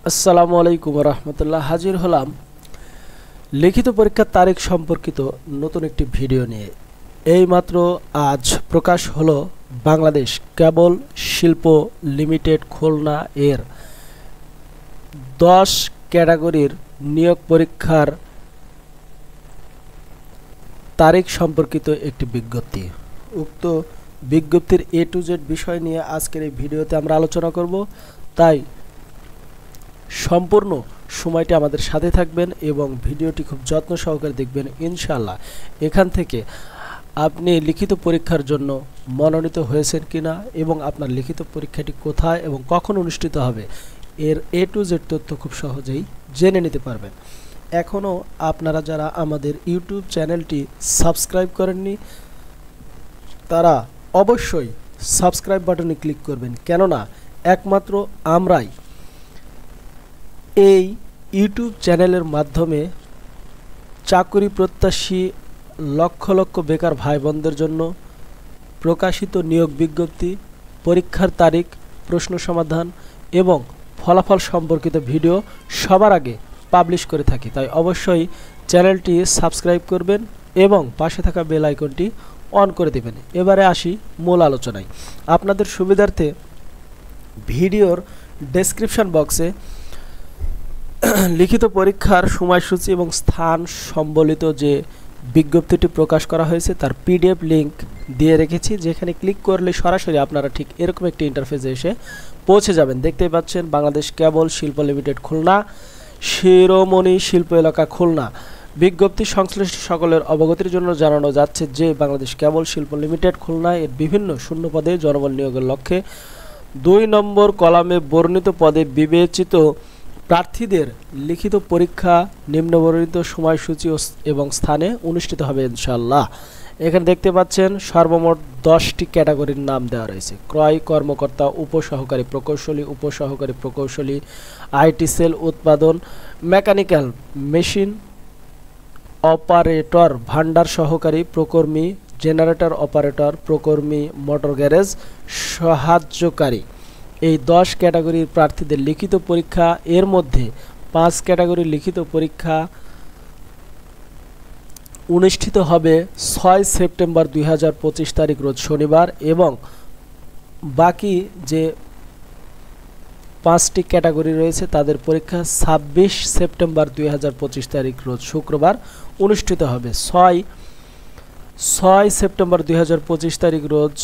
আসসালামু আলাইকুম রহমতুল্লাহ। হাজির হলাম লিখিত পরীক্ষার তারিখ সম্পর্কিত নতুন একটি ভিডিও নিয়ে। এইমাত্র আজ প্রকাশ হলো বাংলাদেশ কেবল শিল্প লিমিটেড খুলনা এর 10 ক্যাটাগরির নিয়োগ পরীক্ষার তারিখ সম্পর্কিত একটি বিজ্ঞপ্তি। উক্ত বিজ্ঞপ্তির A to Z বিষয় নিয়ে আজকের এই ভিডিওতে আমরা আলোচনা করব, তাই সম্পূর্ণ সময়টি আমাদের সাথে থাকবেন এবং ভিডিওটি খুব যত্ন সহকারে দেখবেন। ইনশাআল্লাহ এখান থেকে আপনি লিখিত পরীক্ষার জন্য মনোনীত হয়েছেন কিনা এবং আপনার লিখিত পরীক্ষাটি কোথায় এবং কখন অনুষ্ঠিত হবে এর A to Z তথ্য খুব সহজেই জেনে নিতে পারবেন। এখনও আপনারা যারা আমাদের ইউটিউব চ্যানেলটি সাবস্ক্রাইব করেননি তারা অবশ্যই সাবস্ক্রাইব বাটনে ক্লিক করবেন, কেননা একমাত্র আমরাই এই ইউটিউব চ্যানেলের মাধ্যমে চাকরি প্রত্যাশী লক্ষ লক্ষ বেকার ভাই বোনদের জন্য প্রকাশিত নিয়োগ বিজ্ঞপ্তি, পরীক্ষার তারিখ, প্রশ্ন সমাধান এবং ফলাফল সম্পর্কিত ভিডিও সবার আগে পাবলিশ করে থাকি। তাই অবশ্যই চ্যানেলটি সাবস্ক্রাইব করবেন এবং পাশে থাকা বেল আইকনটি অন করে দেবেন। এবারে আসি মূল আলোচনায়। আপনাদের সুবিধার্থে ভিডিওর ডেসক্রিপশন বক্সে লিখিত পরীক্ষার সময়সূচি এবং স্থান সম্বলিত যে বিজ্ঞপ্তিটি প্রকাশ করা হয়েছে তার PDF লিঙ্ক দিয়ে রেখেছি, যেখানে ক্লিক করলে সরাসরি আপনারা ঠিক এরকম একটি ইন্টারফেসে এসে পৌঁছে যাবেন। দেখতেই পাচ্ছেন বাংলাদেশ কেবল শিল্প লিমিটেড খুলনা, শিরোমণি শিল্প এলাকা খুলনা। বিজ্ঞপ্তি সংশ্লিষ্ট সকলের অবগতির জন্য জানানো যাচ্ছে যে বাংলাদেশ কেবল শিল্প লিমিটেড খুলনা এর বিভিন্ন শূন্য পদে জনবল নিয়োগের লক্ষ্যে 2 নম্বর কলামে বর্ণিত পদে বিবেচিত প্রার্থীদের লিখিত পরীক্ষা নিম্নবর্ণিত সময়সূচি এবং স্থানে অনুষ্ঠিত হবে ইনশাআল্লাহ। এখানে দেখতে পাচ্ছেন সর্বমোট 10টি ক্যাটাগরির নাম দেওয়া রয়েছে। ক্রয় কর্মকর্তা, উপসহকারী প্রকৌশলী, উপসহকারী প্রকৌশলী, IT সেল উৎপাদন, মেকানিক্যাল মেশিন অপারেটর, ভান্ডার সহকারী, প্রকর্মী, জেনারেটর অপারেটর, প্রকর্মী, মোটর গ্যারেজ সাহায্যকারী। এই 10 ক্যাটাগরির প্রার্থীদের লিখিত পরীক্ষা, এর মধ্যে 5 ক্যাটাগরির লিখিত পরীক্ষা অনুষ্ঠিত হবে 6 সেপ্টেম্বর 2025 তারিখ রোজ শনিবার এবং বাকি যে 5টি ক্যাটাগরি রয়েছে তাদের পরীক্ষা 26 সেপ্টেম্বর 2025 তারিখ রোজ শুক্রবার অনুষ্ঠিত হবে। 6 সেপ্টেম্বর 2025 তারিখ রোজ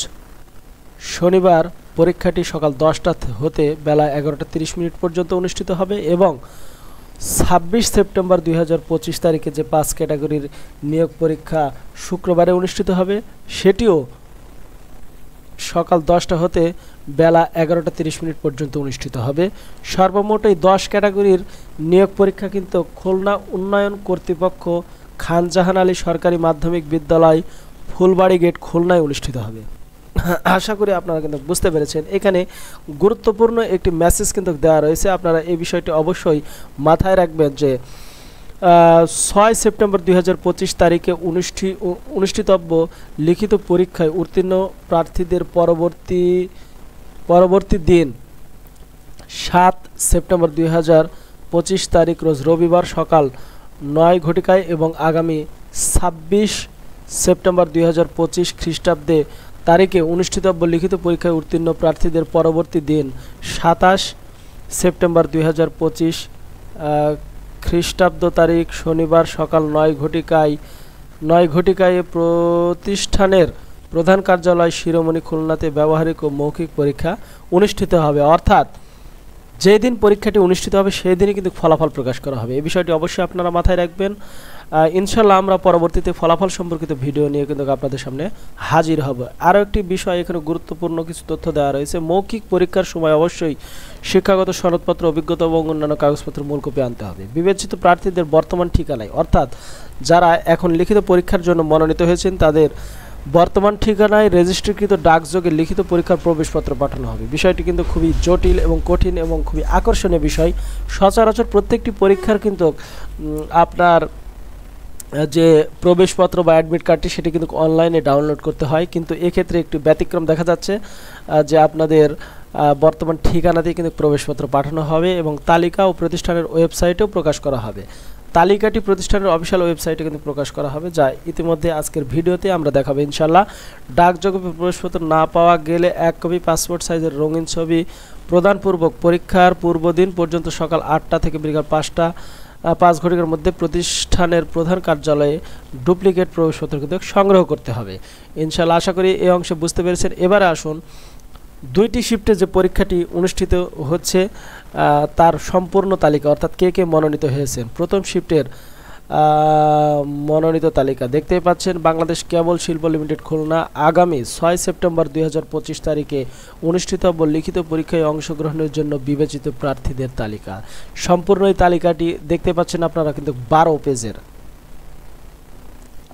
শনিবার পরীক্ষাটি সকাল 10টা হতে বেলা 11:30 পর্যন্ত অনুষ্ঠিত হবে এবং 26 সেপ্টেম্বর 2025 তারিখে যে 5 ক্যাটাগরির নিয়োগ পরীক্ষা শুক্রবারে অনুষ্ঠিত হবে সেটিও সকাল 10টা হতে বেলা 11:30 পর্যন্ত অনুষ্ঠিত হবে। সর্বমোট এই 10 ক্যাটাগরির নিয়োগ পরীক্ষা কিন্তু খুলনা উন্নয়ন কর্তৃপক্ষ, খানজাহান আলী সরকারি মাধ্যমিক বিদ্যালয়, ফুলবাড়ি গেট খুলনায় অনুষ্ঠিত হবে। আশা করি আপনারা কিন্তু বুঝতে পেরেছেন। এখানে গুরুত্বপূর্ণ একটি মেসেজ কিন্তু দেওয়া রয়েছে, আপনারা এই বিষয়টি অবশ্যই মাথায় রাখবেন যে 6 সেপ্টেম্বর 2025 তারিখে অনুষ্ঠিতব্য লিখিত পরীক্ষায় উত্তীর্ণ প্রার্থীদের পরবর্তী দিন 7 সেপ্টেম্বর 2025 তারিখ রোজ রবিবার সকাল 9 ঘটিকায় এবং আগামী 26 সেপ্টেম্বর 2025 খ্রিস্টাব্দে তারিখে অনুষ্ঠিতব্য লিখিত পরীক্ষায় উত্তীর্ণ প্রার্থীদের পরবর্তী দিন 27 সেপ্টেম্বর 2025 খ্রিস্টাব্দ তারিখ শনিবার সকাল 9 ঘটিকায় প্রতিষ্ঠানের প্রধান কার্যালয় শিরোমণি খুলনাতে ব্যবহারিক ও মৌখিক পরীক্ষা অনুষ্ঠিত হবে। অর্থাৎ যেদিন পরীক্ষাটি অনুষ্ঠিত হবে সেই দিনই কিন্তু ফলাফল প্রকাশ করা হবে। এই বিষয়টি অবশ্যই আপনারা মাথায় রাখবেন। ইনশাল্লাহ আমরা পরবর্তীতে ফলাফল সম্পর্কিত ভিডিও নিয়ে কিন্তু আপনাদের সামনে হাজির হব। আরও একটি বিষয় এখানে গুরুত্বপূর্ণ কিছু তথ্য দেওয়া রয়েছে। মৌখিক পরীক্ষার সময় অবশ্যই শিক্ষাগত সনদপত্র, অভিজ্ঞতা এবং অন্যান্য কাগজপত্র মূল কপি আনতে হবে। বিবেচিত প্রার্থীদের বর্তমান ঠিকানায়, অর্থাৎ যারা এখন লিখিত পরীক্ষার জন্য মনোনীত হয়েছেন তাদের বর্তমান ঠিকানায় রেজিস্ট্রিকৃত ডাকযোগে লিখিত পরীক্ষার প্রবেশপত্র পাঠানো হবে। বিষয়টি কিন্তু খুবই জটিল এবং কঠিন এবং খুবই আকর্ষণীয় বিষয়। সচরাচর প্রত্যেকটি পরীক্ষার কিন্তু আপনার যে প্রবেশপত্র বা অ্যাডমিট কার্ডটি সেটি কিন্তু অনলাইনে ডাউনলোড করতে হয়, কিন্তু এক্ষেত্রে একটু ব্যতিক্রম দেখা যাচ্ছে যে আপনাদের বর্তমান ঠিকানাতেই কিন্তু প্রবেশপত্র পাঠানো হবে এবং তালিকা ও প্রতিষ্ঠানের ওয়েবসাইটেও প্রকাশ করা হবে। তালিকাটি প্রতিষ্ঠানের অফিসিয়াল ওয়েবসাইটে কিন্তু প্রকাশ করা হবে, যা ইতিমধ্যে আজকের ভিডিওতে আমরা দেখাবো ইনশাল্লাহ। ডাকযোগে প্রবেশপত্র না পাওয়া গেলে 1 কপি পাসপোর্ট সাইজের রঙিন ছবি প্রদানপূর্বক পরীক্ষার পূর্বদিন পর্যন্ত সকাল 8টা থেকে বিকাল 5 ঘটিকার মধ্যে প্রতিষ্ঠানের প্রধান কার্যালয়ে ডুপ্লিকেট প্রবেশপত্র কিন্তু সংগ্রহ করতে হবে। ইনশাল্লাহ আশা করি এই অংশে বুঝতে পেরেছেন। এবারে আসুন 2টি শিফটে যে পরীক্ষাটি অনুষ্ঠিত হচ্ছে তার সম্পূর্ণ তালিকা, অর্থাৎ কে কে মনোনীত হয়েছেন। প্রথম শিফটের মনোনীত তালিকা দেখতেই পাচ্ছেন। বাংলাদেশ কেবল শিল্প লিমিটেড খুলনা আগামী 6 সেপ্টেম্বর 2025 তারিখে অনুষ্ঠিতব্য লিখিত পরীক্ষায় অংশগ্রহণের জন্য বিবেচিত প্রার্থীদের তালিকা। সম্পূর্ণ এই তালিকাটি দেখতে পাচ্ছেন আপনারা কিন্তু 12 পেজের।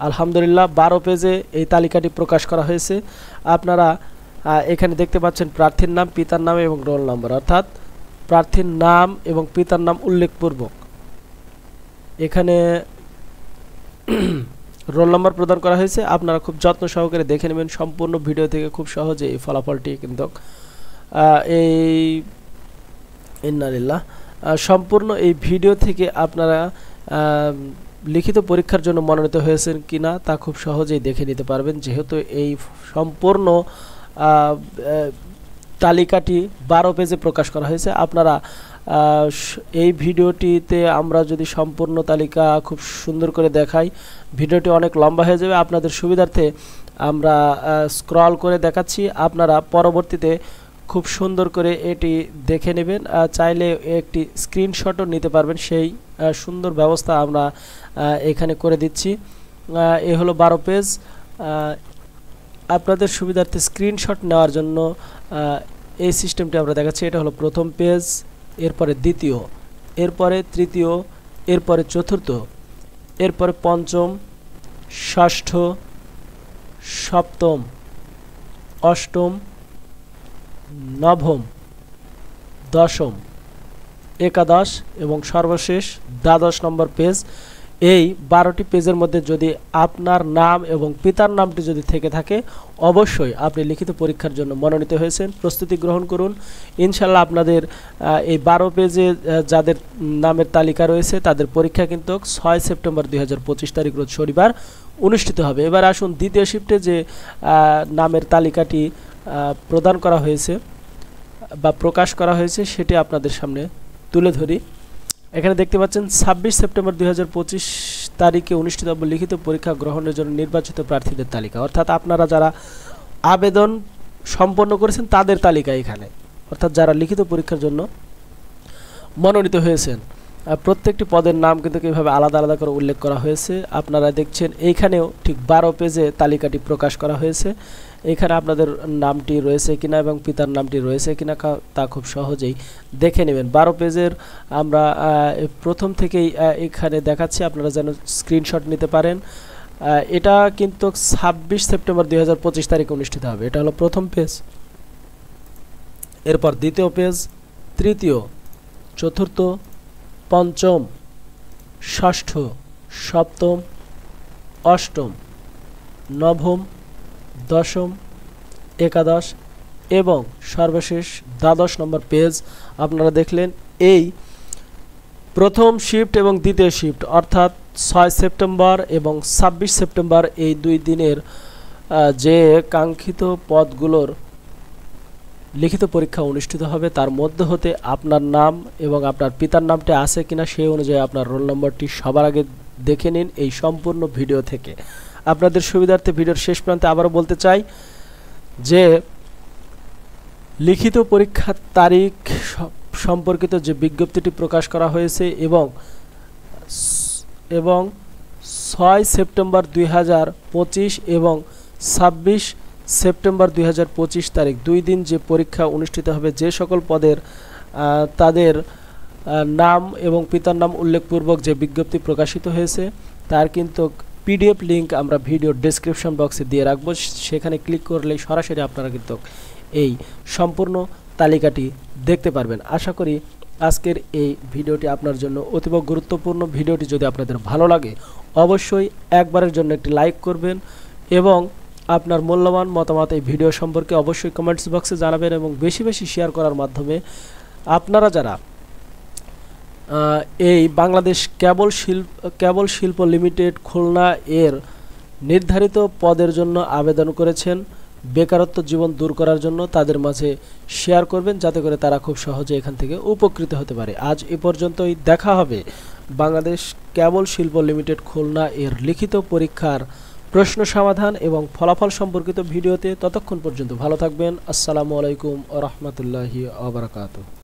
আলহামদুলিল্লাহ 12 পেজে এই তালিকাটি প্রকাশ করা হয়েছে। আপনারা এখানে দেখতে পাচ্ছেন প্রার্থীর নাম, পিতার নাম এবং রোল নম্বর, অর্থাৎ প্রার্থীর নাম এবং পিতার নাম উল্লেখপূর্বক এখানে রোল নম্বর প্রদান করা হয়েছে। আপনারা খুব যত্ন সহকারে দেখে নেবেন সম্পূর্ণ ভিডিও থেকে, খুব সহজে এই ফলাফলটি কিন্তু এই ইন্নালিল্লাহ সম্পূর্ণ এই ভিডিও থেকে আপনারা লিখিত পরীক্ষার জন্য মনোনীত হয়েছেন কিনা তা খুব সহজেই দেখে নিতে পারবেন, যেহেতু এই সম্পূর্ণ তালিকাটি 12 পেজে প্রকাশ করা হয়েছে। আপনারা এই ভিডিওটিতে আমরা যদি সম্পূর্ণ তালিকা খুব সুন্দর করে দেখাই, ভিডিওটি অনেক লম্বা হয়ে যাবে। আপনাদের সুবিধার্থে আমরা স্ক্রল করে দেখাচ্ছি, আপনারা পরবর্তীতে খুব সুন্দর করে এটি দেখে নেবেন। চাইলে একটি স্ক্রিনশটও নিতে পারবেন, সেই সুন্দর ব্যবস্থা আমরা এখানে করে দিচ্ছি। এ হলো 12 পেজ। আপনাদের সুবিধার্থে স্ক্রিনশট নেওয়ার জন্য এই সিস্টেমটি আমরা দেখাচ্ছি। এটা হলো প্রথম পেজ, এরপরে দ্বিতীয়, এরপরে তৃতীয়, এরপরে চতুর্থ, এরপরে পঞ্চম, ষষ্ঠ, সপ্তম, অষ্টম, নবম, দশম, একাদশ এবং সর্বশেষ 12 নম্বর পেজ। এই 12টি পেজের মধ্যে যদি আপনার নাম এবং পিতার নামটি যদি থেকে থাকে, অবশ্যই আপনি লিখিত পরীক্ষার জন্য মনোনীত হয়েছেন। প্রস্তুতি গ্রহণ করুন। ইনশাল্লাহ আপনাদের এই 12 পেজে যাদের নামের তালিকা রয়েছে তাদের পরীক্ষা কিন্তু 6 সেপ্টেম্বর 2025 তারিখ রোজ শনিবার অনুষ্ঠিত হবে। এবার আসুন দ্বিতীয় শিফটে যে নামের তালিকাটি প্রদান করা হয়েছে বা প্রকাশ করা হয়েছে সেটি আপনাদের সামনে তুলে ধরি। এখানে দেখতে পাচ্ছেন 26 সেপ্টেম্বর 2025 তারিখে অনুষ্ঠিতব্য লিখিত পরীক্ষা গ্রহণের জন্য নির্বাচিত প্রার্থীদের তালিকা, অর্থাৎ আপনারা যারা আবেদন সম্পন্ন করেছেন তাদের তালিকা এখানে, অর্থাৎ যারা লিখিত পরীক্ষার জন্য মনোনীত হয়েছেন। প্রত্যেকটি পদের নাম কিন্তু এইভাবে আলাদা আলাদা করে উল্লেখ করা হয়েছে। আপনারা দেখছেন এইখানেও ঠিক 12 পেজে তালিকাটি প্রকাশ করা হয়েছে। এখানে আপনাদের নামটি রয়েছে কিনা এবং পিতার নামটি রয়েছে কিনা তা খুব সহজেই দেখে নেবেন। 12 পেজের আমরা প্রথম থেকেই এখানে দেখাচ্ছি, আপনারা যেন স্ক্রিনশট নিতে পারেন। এটা কিন্তু 26 সেপ্টেম্বর 2025 তারিখে অনুষ্ঠিত হবে। এটা হলো প্রথম পেজ, এরপর দ্বিতীয় পেজ, তৃতীয়, চতুর্থ, পঞ্চম, ষষ্ঠ, সপ্তম, অষ্টম, নবম, দশম, একাদশ এবং সর্বশেষ 12 নম্বর পেজ। আপনারা দেখলেন এই প্রথম শিফট এবং দ্বিতীয় শিফট, অর্থাৎ 6 সেপ্টেম্বর এবং 26 সেপ্টেম্বর এই 2 দিনের যে কাঙ্ক্ষিত পদগুলোর লিখিত পরীক্ষা অনুষ্ঠিত হবে তার মধ্যে হতে আপনার নাম এবং আপনার পিতার নামটি আছে কিনা সেই অনুযায়ী আপনার রোল নম্বরটি সবার আগে দেখে নিন এই সম্পূর্ণ ভিডিও থেকে। আপনাদের সুবিধার্থে ভিডিওর শেষ প্রান্তে আবারও বলতে চাই যে লিখিত পরীক্ষার তারিখ সম্পর্কিত যে বিজ্ঞপ্তিটি প্রকাশ করা হয়েছে এবং 6 সেপ্টেম্বর 2025 এবং 26 সেপ্টেম্বর 2025 তারিখ 2 দিন যে পরীক্ষা অনুষ্ঠিত হবে, যে সকল পদের তাদের নাম এবং পিতার নাম উল্লেখপূর্বক যে বিজ্ঞপ্তি প্রকাশিত হয়েছে তার কিন্তু পিডিএফ লিঙ্ক আমরা ভিডিও ডেসক্রিপশন বক্সে দিয়ে রাখবো। সেখানে ক্লিক করলেই সরাসরি আপনারা কিন্তু এই সম্পূর্ণ তালিকাটি দেখতে পারবেন। আশা করি আজকের এই ভিডিওটি আপনার জন্য অতীব গুরুত্বপূর্ণ। ভিডিওটি যদি আপনাদের ভালো লাগে অবশ্যই একবারের জন্য একটি লাইক করবেন এবং আপনার মূল্যবান মতামত এই ভিডিও সম্পর্কে অবশ্যই কমেন্টস বক্সে জানাবেন এবং বেশি বেশি শেয়ার করার মাধ্যমে আপনারা যারা এই বাংলাদেশ কেবল শিল্প লিমিটেড খুলনা এর নির্ধারিত পদের জন্য আবেদন করেছেন বেকারত্ব জীবন দূর করার জন্য, তাদের মাঝে শেয়ার করবেন যাতে করে তারা খুব সহজে এখান থেকে উপকৃত হতে পারে। আজ এ পর্যন্তই, দেখা হবে বাংলাদেশ কেবল শিল্প লিমিটেড খুলনা এর লিখিত পরীক্ষার প্রশ্ন সমাধান এবং ফলাফল সম্পর্কিত ভিডিওতে। ততক্ষণ পর্যন্ত ভালো থাকবেন। আসসালামু আলাইকুম ওয়া রাহমাতুল্লাহি ওয়া বারাকাতুহু।